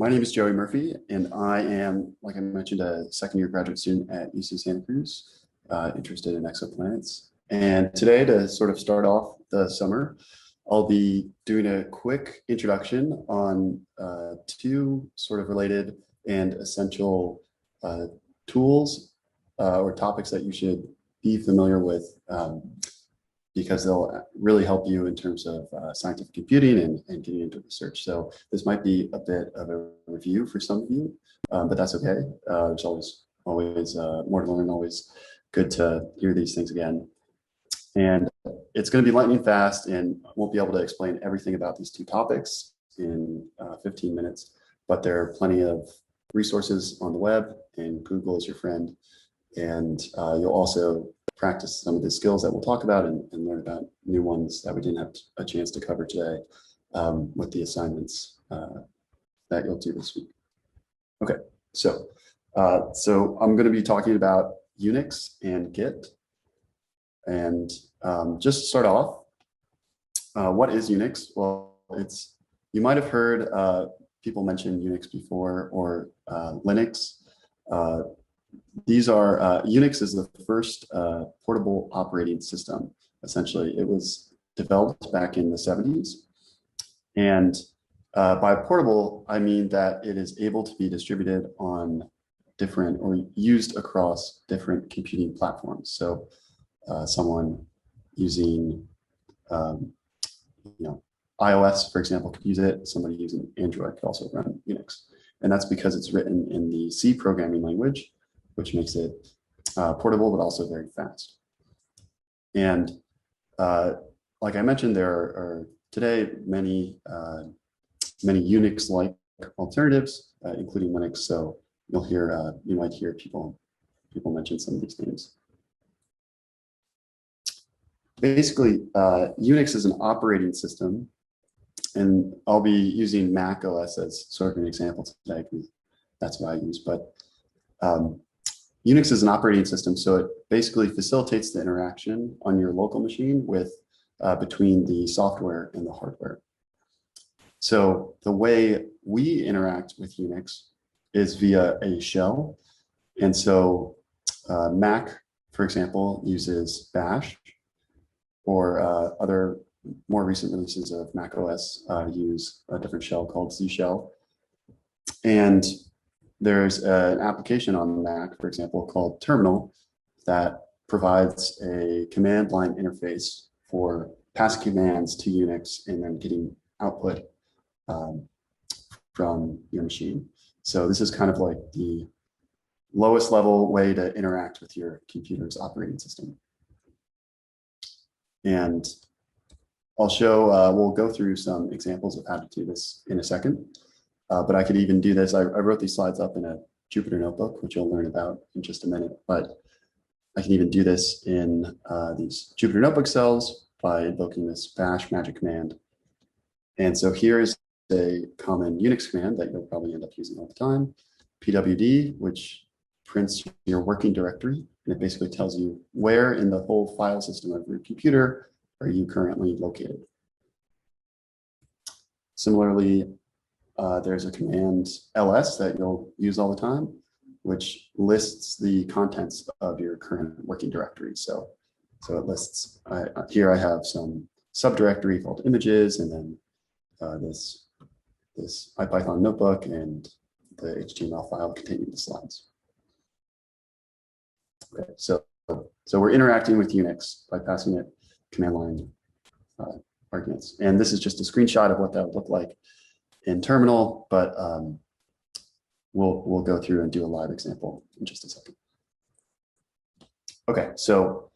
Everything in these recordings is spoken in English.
My name is Joey Murphy, and I am, like I mentioned, a second-year graduate student at UC Santa Cruz, interested in exoplanets. And today, to sort of start off the summer, I'll be doing a quick introduction on two sort of related and essential tools or topics that you should be familiar with because they'll really help you in terms of scientific computing and getting into research. So this might be a bit of a review for some of you, but that's okay. There's always more to learn, always good to hear these things again. And it's going to be lightning fast, and I won't be able to explain everything about these two topics in 15 minutes, but there are plenty of resources on the web, and Google is your friend. And you'll also practice some of the skills that we'll talk about and learn about new ones that we didn't have a chance to cover today with the assignments that you'll do this week. Okay, so I'm going to be talking about Unix and Git. And just to start off, what is Unix? Well, you might have heard people mention Unix before, or Linux. Unix is the first portable operating system, essentially. It was developed back in the 70s. And by portable, I mean that it is able to be distributed on different or used across different computing platforms. So someone using iOS, for example, could use it. Somebody using Android could also run Unix. And that's because it's written in the C programming language, which makes it portable, but also very fast. And like I mentioned, there are today many Unix-like alternatives, including Linux. So you might hear people mention some of these names. Basically, Unix is an operating system, and I'll be using Mac OS as sort of an example today because that's what I use. But Unix is an operating system, so it basically facilitates the interaction on your local machine between the software and the hardware. So the way we interact with Unix is via a shell. And so Mac, for example, uses Bash, or other more recent releases of Mac OS use a different shell called Z shell. And there's an application on Mac, for example, called Terminal that provides a command line interface for passing commands to Unix and then getting output from your machine. So this is kind of like the lowest level way to interact with your computer's operating system. And we'll go through some examples of how to do this in a second. But I could even do this. I wrote these slides up in a Jupyter notebook, which you'll learn about in just a minute. But I can even do this in these Jupyter notebook cells by invoking this bash magic command. And so here is a common Unix command that you'll probably end up using all the time, pwd, which prints your working directory. And it basically tells you where in the whole file system of your computer are you currently located. Similarly, there's a command ls that you'll use all the time, which lists the contents of your current working directory. So it lists, here I have some subdirectory called images, and then this IPython notebook and the HTML file containing the slides. Okay, so we're interacting with Unix by passing it command line arguments. And this is just a screenshot of what that would look like in Terminal, but we'll go through and do a live example in just a second. Okay, so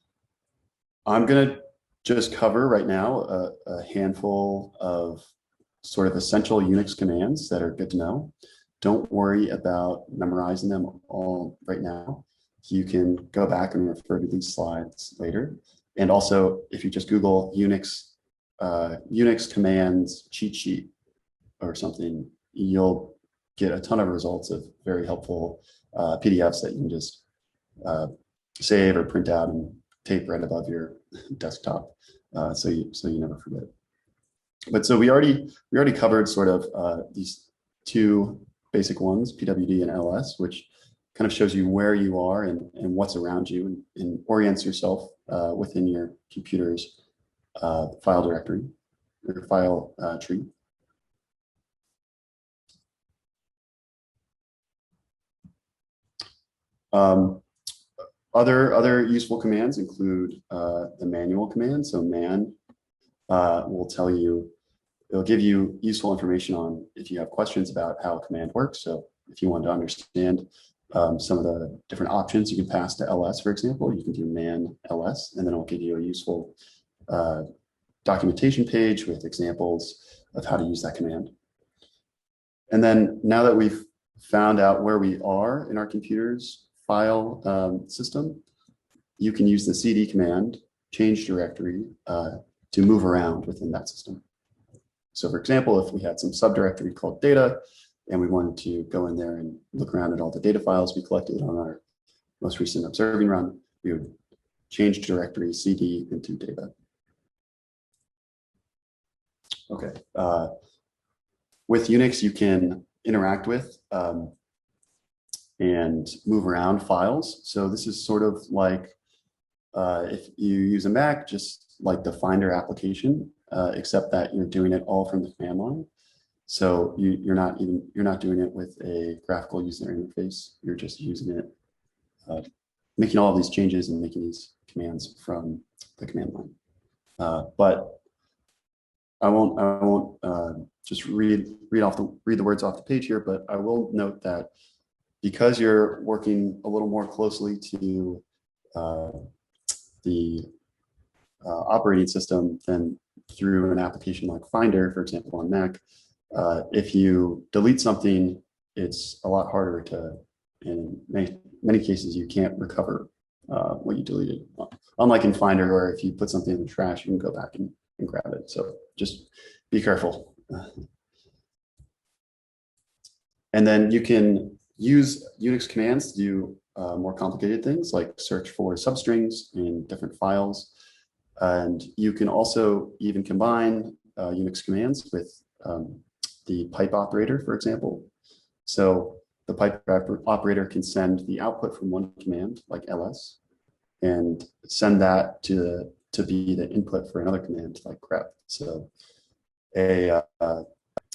I'm gonna just cover right now a handful of sort of essential Unix commands that are good to know. Don't worry about memorizing them all right now. You can go back and refer to these slides later. And also, if you just Google Unix commands cheat sheet or something, you'll get a ton of results of very helpful PDFs that you can just save or print out and tape right above your desktop, so you never forget. But so we already covered sort of these two basic ones, pwd and ls, which kind of shows you where you are and what's around you, and orients yourself within your computer's file directory or file tree. Other useful commands include the manual command. So man will tell you, it'll give you useful information on if you have questions about how a command works. So if you want to understand some of the different options you can pass to ls, for example, you can do man ls, and then it'll give you a useful documentation page with examples of how to use that command. And then now that we've found out where we are in our computer's file system, you can use the cd command, change directory, to move around within that system. So for example, if we had some subdirectory called data, and we wanted to go in there and look around at all the data files we collected on our most recent observing run, we would change directory cd into data. Okay. With Unix, you can interact with and move around files. So this is sort of like if you use a Mac, just like the Finder application, except that you're doing it all from the command line. So you're not doing it with a graphical user interface. You're just using it, making all of these changes and making these commands from the command line. But I won't just read the words off the page here, but I will note that because you're working a little more closely to the operating system than through an application like Finder, for example, on Mac, if you delete something, it's a lot harder to, in many cases, you can't recover what you deleted. Unlike in Finder, where if you put something in the trash, you can go back and grab it. So just be careful. And then you can use Unix commands to do more complicated things like search for substrings in different files. And you can also even combine Unix commands with the pipe operator, for example. So the pipe operator can send the output from one command, like ls, and send that to be the input for another command, like grep. So a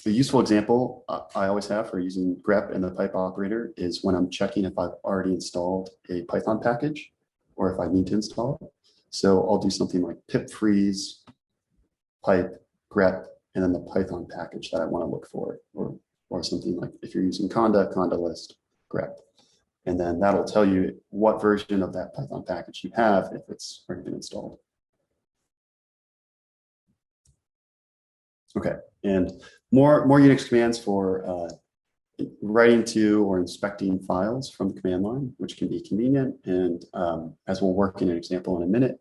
useful example I always have for using grep and the pipe operator is when I'm checking if I've already installed a Python package or if I need to install it. So I'll do something like pip freeze, pipe, grep, and then the Python package that I want to look for, or something like if you're using conda list, grep. And then that'll tell you what version of that Python package you have if it's already been installed. Okay, and more Unix commands for writing to or inspecting files from the command line, which can be convenient. And as we'll work in an example in a minute,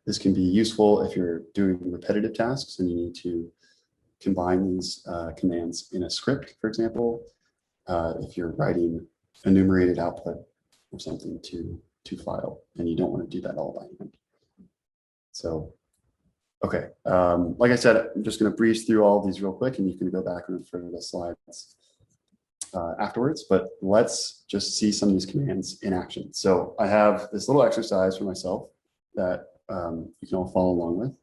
this can be useful if you're doing repetitive tasks and you need to combine these commands in a script, for example, if you're writing enumerated output or something to file, and you don't want to do that all by hand. So, okay, like I said, I'm just going to breeze through all of these real quick, and you can go back and refer to the slides afterwards, but let's just see some of these commands in action. So I have this little exercise for myself that you can all follow along with.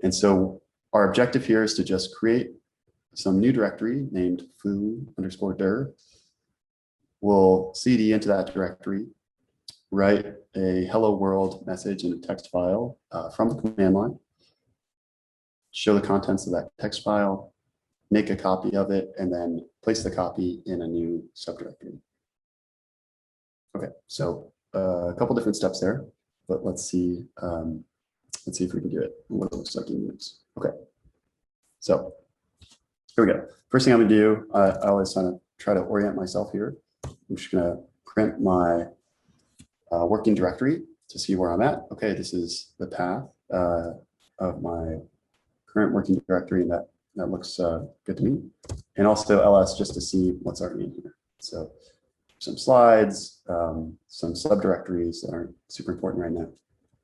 And so our objective here is to just create some new directory named foo_dir. We'll cd into that directory, write a hello world message in a text file from the command line, show the contents of that text file, make a copy of it, and then place the copy in a new subdirectory. Okay, so a couple different steps there, but let's see if we can do it, what it looks like in Unix. Okay, so here we go. First thing I'm gonna do, I always kind of try to orient myself here. I'm just gonna print my working directory to see where I'm at. Okay, this is the path of my current working directory, and that looks good to me. And also ls just to see what's already in here. So some slides, some subdirectories that aren't super important right now,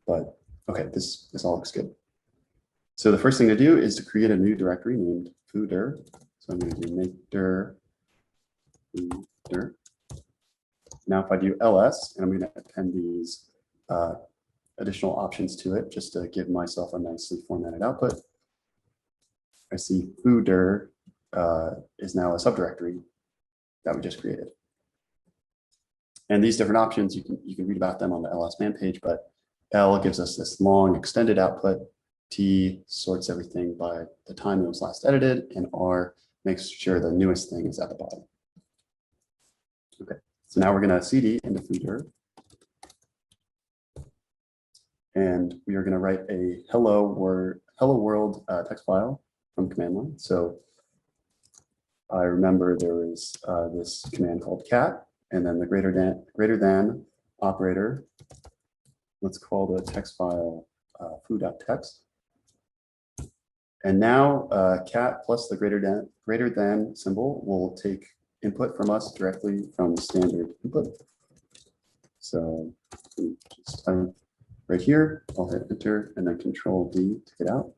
but okay, this all looks good. So the first thing to do is to create a new directory named foo_dir. So I'm going to do make dir footer. Now, if I do ls, and I'm going to append these additional options to it just to give myself a nicely formatted output, I see footer is now a subdirectory that we just created. And these different options, you can read about them on the ls man page, but L gives us this long extended output. T sorts everything by the time it was last edited, and R makes sure the newest thing is at the bottom. Okay, so now we're going to cd into footer. And we are going to write a hello world text file from command line. So I remember there was this command called cat, and then the greater than operator. Let's call the text file foo.text. And now cat plus the greater than symbol will take input from us directly from standard input. So just type right here, I'll hit enter and then control D to get out.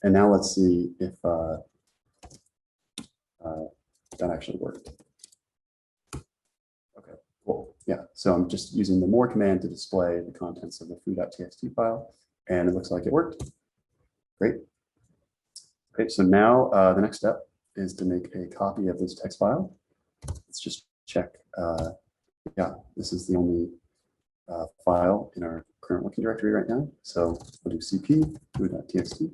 And now let's see if that actually worked. Okay, cool. Yeah, so I'm just using the more command to display the contents of the foo.txt file, and it looks like it worked. Great. Okay, so now the next step is to make a copy of this text file. Let's just check. Yeah, this is the only file in our current working directory right now. So we'll do cp foo.txt,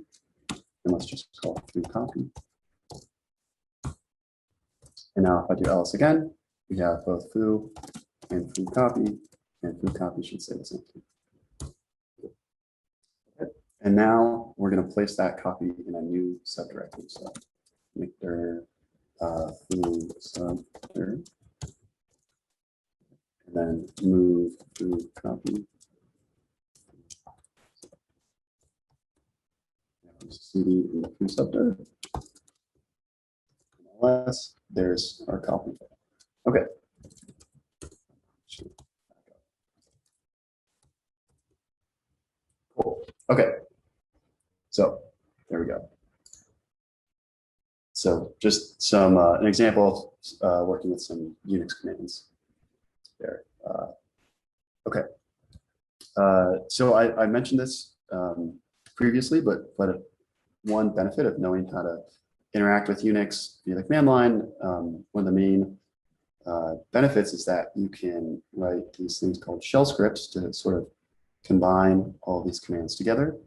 and let's just call it foo copy. And now if I do ls again, we have both foo and foo copy should say the same thing. Okay. And now we're going to place that copy in a new subdirectory. So make their foo subdir, and then move foo copy. CD in the foo subdir. Ls, there's our copy. Okay. Cool. Okay. So there we go. So just some an example of working with some Unix commands there. Okay. So I mentioned this previously, but one benefit of knowing how to interact with Unix via the command line, one of the main benefits is that you can write these things called shell scripts to sort of combine all these commands together,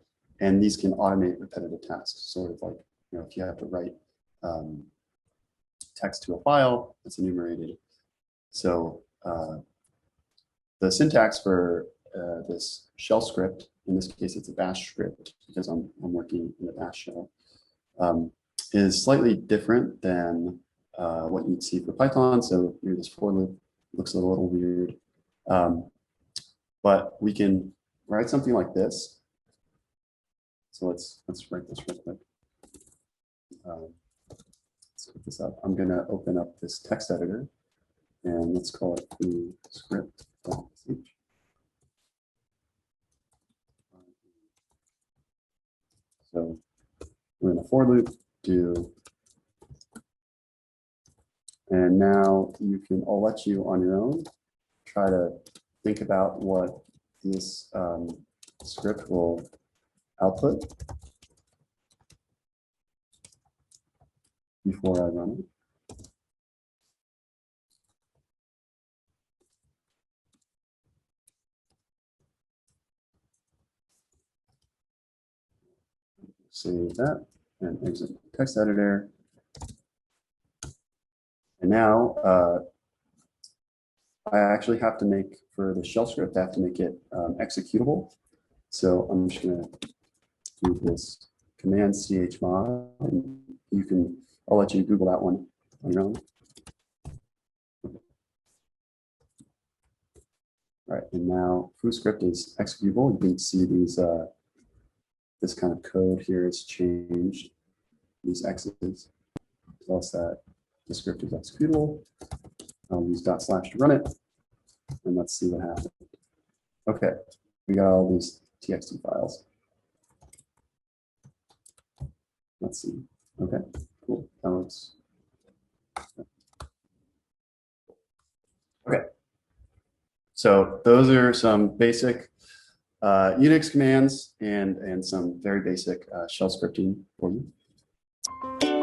and these can automate repetitive tasks. Sort of like, you know, if you have to write text to a file that's enumerated. So the syntax for this shell script, in this case it's a bash script because I'm working in the bash shell, is slightly different than what you'd see for Python. So this for loop looks a little weird, but we can write something like this. So let's write this real quick. Let's put this up. I'm going to open up this text editor, and let's call it foo script.sh. So we're in a for loop, do, and now I'll let you on your own try to think about what this script will output before I run it. Save that and exit text editor. And now I actually have to make, for the shell script, I have to make it executable. So I'm just going to do this command chmod, and I'll let you Google that one on your own. All right, and now foo script is executable. You can see these this kind of code here has changed. These X's tell us that the script is executable. I'll use / to run it, and let's see what happens. Okay, we got all these txt files. Let's see. Okay, cool. That looks. Okay, so those are some basic Unix commands and some very basic shell scripting for you.